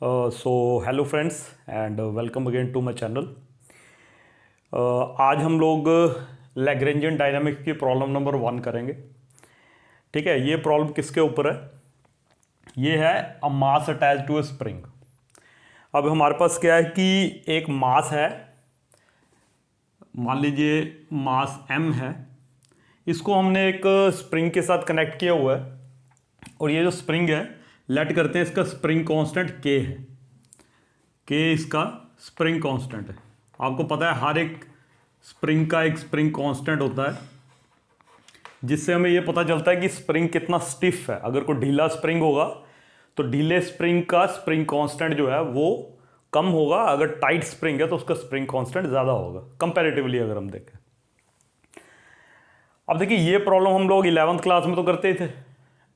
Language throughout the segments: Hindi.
So hello friends and welcome again to my channel. आज हम लोग लैग्रेंजियन डायनामिक्स की प्रॉब्लम नंबर 1 करेंगे। ठीक है, ये प्रॉब्लम किसके ऊपर है? ये है a mass attach to a spring. अब हमारे पास क्या है कि एक मास है, मान लीजिए मास m है। इसको हमने एक स्प्रिंग के साथ कनेक्ट किया हुआ है और ये जो स्प्रिंग है, लेट करते हैं इसका स्प्रिंग कांस्टेंट k है। k इसका स्प्रिंग कांस्टेंट है। आपको पता है हर एक स्प्रिंग का एक स्प्रिंग कांस्टेंट होता है, जिससे हमें ये पता चलता है कि स्प्रिंग कितना स्टिफ है। अगर कोई ढीला स्प्रिंग होगा तो ढीले स्प्रिंग का स्प्रिंग कांस्टेंट जो है वो कम होगा, अगर टाइट स्प्रिंग है तो उसका स्प्रिंग कांस्टेंट ज़्यादा होगा कंपैरेटिवली अगर हम देखें। अब देखिए, ये प्रॉब्लम हम लोग 11th क्लास में तो करते ही थे,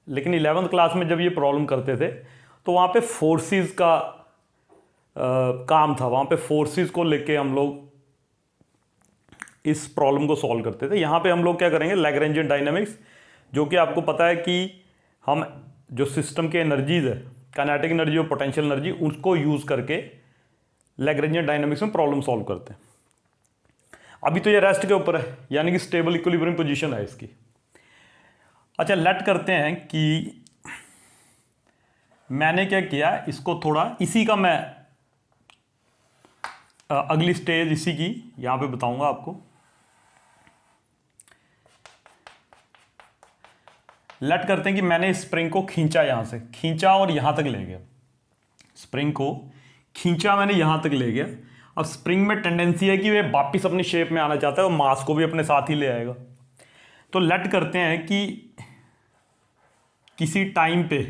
लेकिन 11th क्लास में जब ये प्रॉब्लम करते थे तो वहाँ पे फोर्सेस का काम था। वहाँ पे फोर्सेस को लेके हम लोग इस प्रॉब्लम को सॉल्व करते थे। यहाँ पे हम लोग क्या करेंगे, लैग्रेंजियन डायनामिक्स, जो कि आपको पता है कि हम जो सिस्टम के एनर्जीज है, काइनेटिक एनर्जी और पोटेंशियल एनर्जी, उसको यूज़ करके लैग्रेंजियन डायनामिक्स में प्रॉब्लम सॉल्व करते हैं। अभी तो ये रेस्ट के ऊपर है, यानी कि स्टेबल इक्विलिब्रियम पोजीशन है इसकी। अच्छा, लेट करते हैं कि मैंने क्या किया, इसको थोड़ा इसी का मैं अगली स्टेज इसी की यहां पे बताऊंगा आपको। लेट करते हैं कि मैंने स्प्रिंग को खींचा, यहां से खींचा और यहां तक ले गया। स्प्रिंग को खींचा मैंने, यहां तक ले गया। अब स्प्रिंग में टेंडेंसी है कि वह वापिस अपनी शेप में आना चाहता है और मास को भी अपने साथ ही ले आएगा। तो लेट करते हैं कि किसी टाइम पे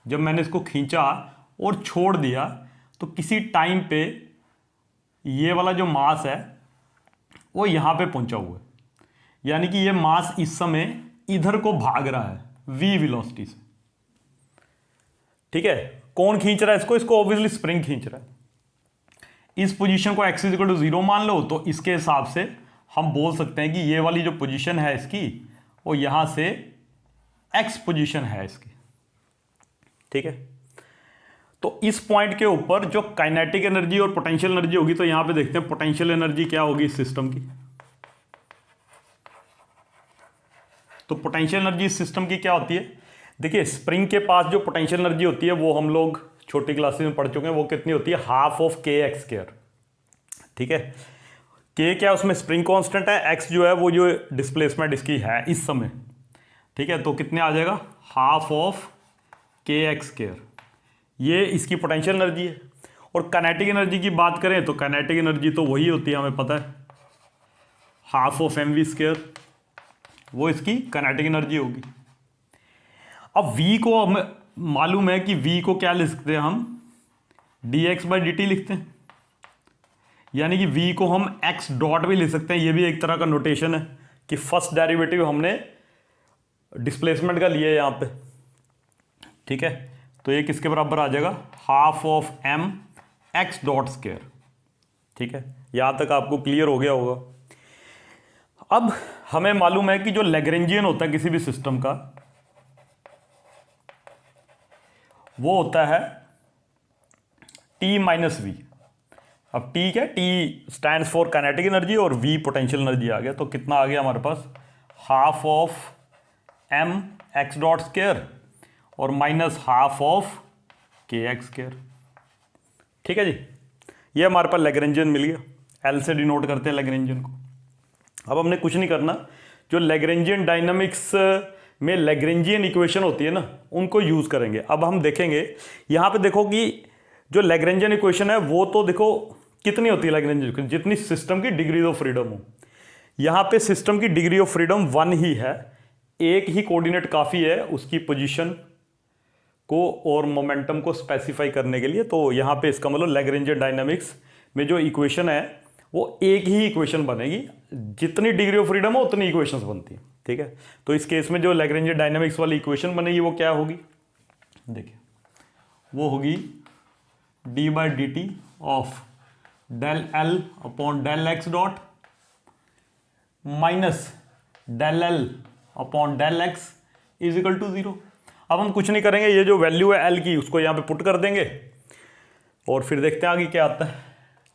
जब मैंने इसको खींचा और छोड़ दिया, तो किसी टाइम पे ये वाला जो मास है वो यहां पे पहुंचा हुआ है, यानी कि ये मास इस समय इधर को भाग रहा है v वेलोसिटी से। ठीक है, कौन खींच रहा है इसको? इसको ऑब्वियसली स्प्रिंग खींच रहा है। इस पोजीशन को x इक्वल टू 0 मान लो, तो इसके हिसाब से हम बोल सकते हैं कि ये वाली जो पोजीशन है इसकी, वो यहां से x पोजीशन है इसकी। ठीक है, तो इस पॉइंट के ऊपर जो काइनेटिक एनर्जी और पोटेंशियल एनर्जी होगी, तो यहां पे देखते हैं पोटेंशियल एनर्जी क्या होगी इस सिस्टम की। तो पोटेंशियल एनर्जी इस सिस्टम की क्या होती है? देखिए, स्प्रिंग के पास जो पोटेंशियल एनर्जी होती है वो हम लोग छोटी क्लासेस में पढ़ चुके हैं। वो कितनी होती है? Half of k x square. ठीक है, के क्या उसमें स्प्रिंग कांस्टेंट है, एक्स जो है वो जो डिस्प्लेसमेंट इसकी है इस समय। ठीक है, तो कितने आ जाएगा? Half of k x square. ये इसकी पोटेंशियल एनर्जी है। और काइनेटिक एनर्जी की बात करें तो काइनेटिक एनर्जी तो वही होती है, हमें पता है, half of M V square, वो इसकी काइनेटिक एनर्जी होगी। अब v को हमें मालूम है कि v को क्या लिख सकते हैं हम? dx/dt लिखते हैं, यानी कि v को हम x डॉट भी लिख सकते हैं। ये भी एक तरह का नोटेशन है कि फर्स्ट डेरिवेटिव हमने डिस्प्लेसमेंट का लिया है यहां पे। ठीक है, तो ये किसके बराबर आ जाएगा? Half of m x dot square. ठीक है, यहां तक आपको क्लियर हो गया होगा। अब हमें मालूम है कि जो लैग्रेंजियन होता है किसी भी सिस्टम का, वो होता है T माइनस वी। अब T क्या? T stand for kinetic energy और V पोटेंशियल एनर्जी आ गया। तो कितना आ गया हमारे पास? Half of m x dot square और minus half of k x square. ठीक है जी, ये हमारे पास लैग्रेंजियन मिल गया। L से डिनोट करते हैं लैग्रेंजियन को। अब हमने कुछ नहीं करना, जो लैग्रेंजियन डायनामिक्स में लैग्रेंजियन इक्वेशन होती है ना, उनको यूज करेंगे। अब हम देखेंगे यहां पे, देखो कि जो लैग्रेंजियन इक्वेशन है वो तो देखो कितनी होती है लैग्रेंजियन इक्वेशन, जितनी सिस्टम की डिग्री ऑफ फ्रीडम हो। यहां पे सिस्टम की डिग्री ऑफ फ्रीडम 1 ही है, एक ही कोऑर्डिनेट काफी है उसकी पोजीशन को और मोमेंटम को स्पेसिफाई करने के लिए। तो यहां पे इसका मतलब लैग्रेंजियन डायनामिक्स में जो इक्वेशन है वो एक ही इक्वेशन बनेगी, जितनी डिग्री ऑफ फ्रीडम हो उतनी इक्वेशंस बनती है। ठीक है, तो इस केस में जो लैग्रेंजियन डायनामिक्स वाली इक्वेशन बनेगी वो क्या होगी? देखिए, वो होगी d/dt of del L upon del X dot minus del L upon del X is equal to 0। अब हम कुछ नहीं करेंगे, ये जो वैल्यू है एल की उसको यहां पे पुट कर देंगे। और फिर देखते हैं आगे क्या आता है।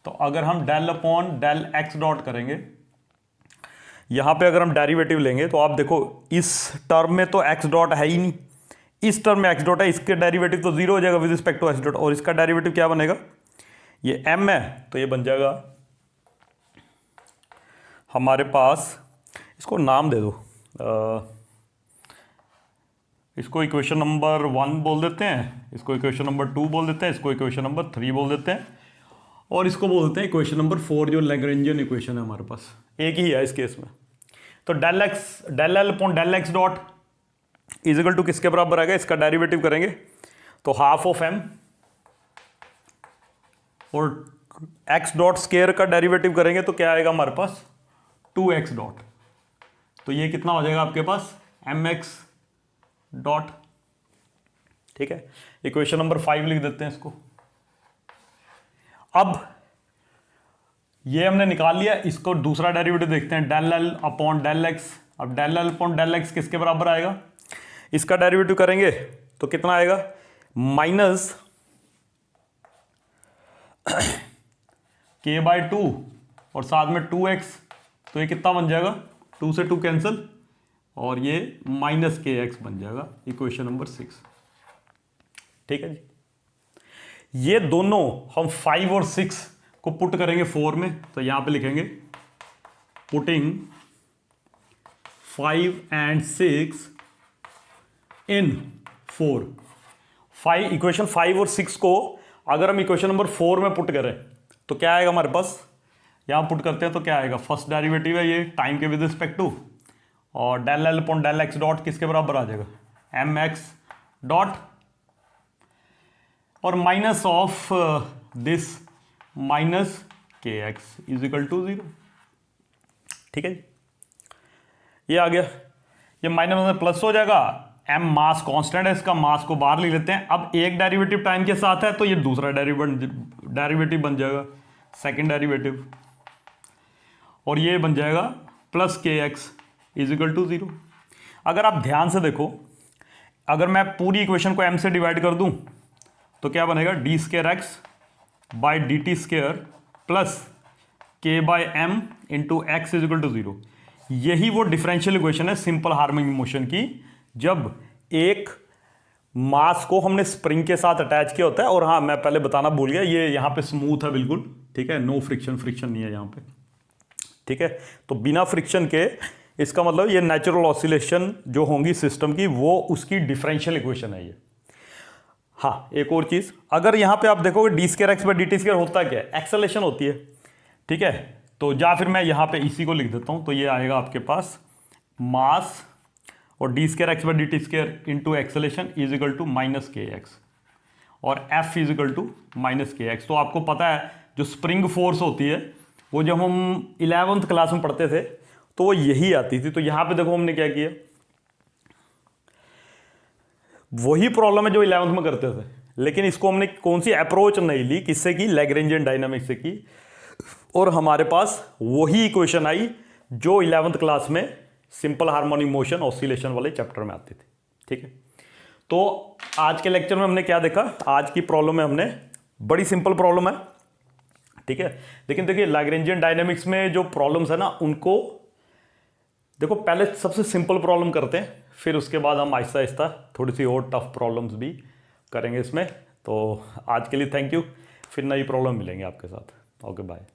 तो अगर हम del upon del X dot करेंगे, यहाँ पे अगर हम डेरिवेटिव लेंगे तो आप देखो इस टर्म में तो एक्स डॉट है ही नहीं, इस टर्म में एक्स डॉट है, इसके डेरिवेटिव तो जीरो हो जाएगा with respect to X dot, और इसका डेरिवेटिव क्या बनेगा, ये m है तो ये बन जाएगा हमारे पास, इसको नाम दे दो, इसको इक्वेशन नंबर 1 बोल देते हैं, इसको इक्वेशन नंबर 2 बोल देते हैं, इसको इक्वेशन नंबर 3 बोल देते हैं, और इसको बोल देते हैं इक्वेशन नंबर 4 जो लैग्रेंजियन इक्वेशन है हमारे पास, एक ही है इस केस में। तो del L upon del X dot is equal to किसके बराबर आएगा, इसका डेरिवेटिव करेंगे तो हाफ ऑफ m, और x डॉट स्केयर का डेरिवेटिव करेंगे तो क्या आएगा हमारे पास 2x डॉट, तो ये कितना हो जाएगा आपके पास mx डॉट। ठीक है, इक्वेशन नंबर 5 लिख देते हैं इसको। अब ये हमने निकाल लिया, इसको दूसरा डेरिवेटिव देखते हैं, del L upon del x. अब del L upon del x किसके बराबर आएगा, इसका डेरिवेटिव करेंगे तो कितना आएगा माइनस k/2 और साथ में 2x, तो ये कितना बन जाएगा 2 से 2 कैंसिल और ये माइनस kx बन जाएगा, इक्वेशन नंबर 6। ठीक है जी, ये दोनों हम 5 और 6 को पुट करेंगे 4 में, तो यहां पे लिखेंगे पुटिंग 5 and 6 इन 4। इक्वेशन 5 और 6 को अगर हम इक्वेशन नंबर 4 में पुट करें तो क्या आएगा हमारे पास, यहां पुट करते हैं तो क्या आएगा, फर्स्ट डेरिवेटिव है ये टाइम के विद रिस्पेक्ट टू, और del L upon del X dot किसके बराबर आ जाएगा mx डॉट, और minus of this minus kx is equal to 0। ठीक है जी, ये आ गया, ये माइनस में प्लस हो जाएगा, m मास कांस्टेंट है, इसका मास को बाहर ले लेते हैं। अब एक डेरिवेटिव टाइम के साथ है तो ये दूसरा डेरिवेटिव बन जाएगा सेकंड डेरिवेटिव, और ये बन जाएगा plus kx is equal to 0। अगर आप ध्यान से देखो, अगर मैं पूरी इक्वेशन को m से डिवाइड कर दूं तो क्या बनेगा d square x by D T square plus k by m into x is equal to 0। यही वो डिफरेंशियल इक्वेशन है सिंपल हार्मोनिक मोशन की, जब एक मास को हमने स्प्रिंग के साथ अटैच किया होता है, और हाँ मैं पहले बताना भूल गया, ये यहाँ पे स्मूथ है बिल्कुल, ठीक है, नो फ्रिक्शन नहीं है यहाँ पे। ठीक है, तो बिना फ्रिक्शन के, इसका मतलब ये नेचुरल ऑसिलेशन जो होंगी सिस्टम की, वो उसकी डिफरेंशियल इक्वेशन है ये। हाँ, एक और चीज, अगर यहां पे आप देखोगे D square x by D T square होता क्या है, एक्सेलेरेशन होती है। ठीक है, तो या फिर मैं यहां पे इसी को लिख देता हूं, तो ये आएगा आपके पास मास और D square x by D T square into acceleration is equal to minus K X, और F is equal to minus K X. तो आपको पता है जो स्प्रिंग फोर्स होती है वो जब हम 11th क्लास में पढ़ते थे तो वो यही आती थी। तो यहां पे देखो हमने क्या किया, वही प्रॉब्लम है जो 11th में करते थे, लेकिन इसको हमने कौन सी अप्रोच नहीं ली, किससे की, लैग्रेंजियन डायनामिक्स से की, और हमारे पास वही इक्वेशन आई जो 11th क्लास में सिंपल हार्मोनिक मोशन ऑसिलेशन वाले चैप्टर में आती थी। ठीक है, तो आज के लेक्चर में हमने क्या देखा, आज की प्रॉब्लम में हमने बड़ी सिंपल प्रॉब्लम है। ठीक है, लेकिन देखिए लैग्रेंजियन डायनामिक्स में जो प्रॉब्लम्स है ना, उनको देखो पहले सबसे सिंपल प्रॉब्लम करते हैं, फिर उसके बाद हम आहिस्ता आहिस्ता थोड़ी सी और टफ प्रॉब्लम्स भी करेंगे इसमें। तो आज के लिए थैंक यू, फिर नई प्रॉब्लम मिलेंगे आपके साथ। Okay bye.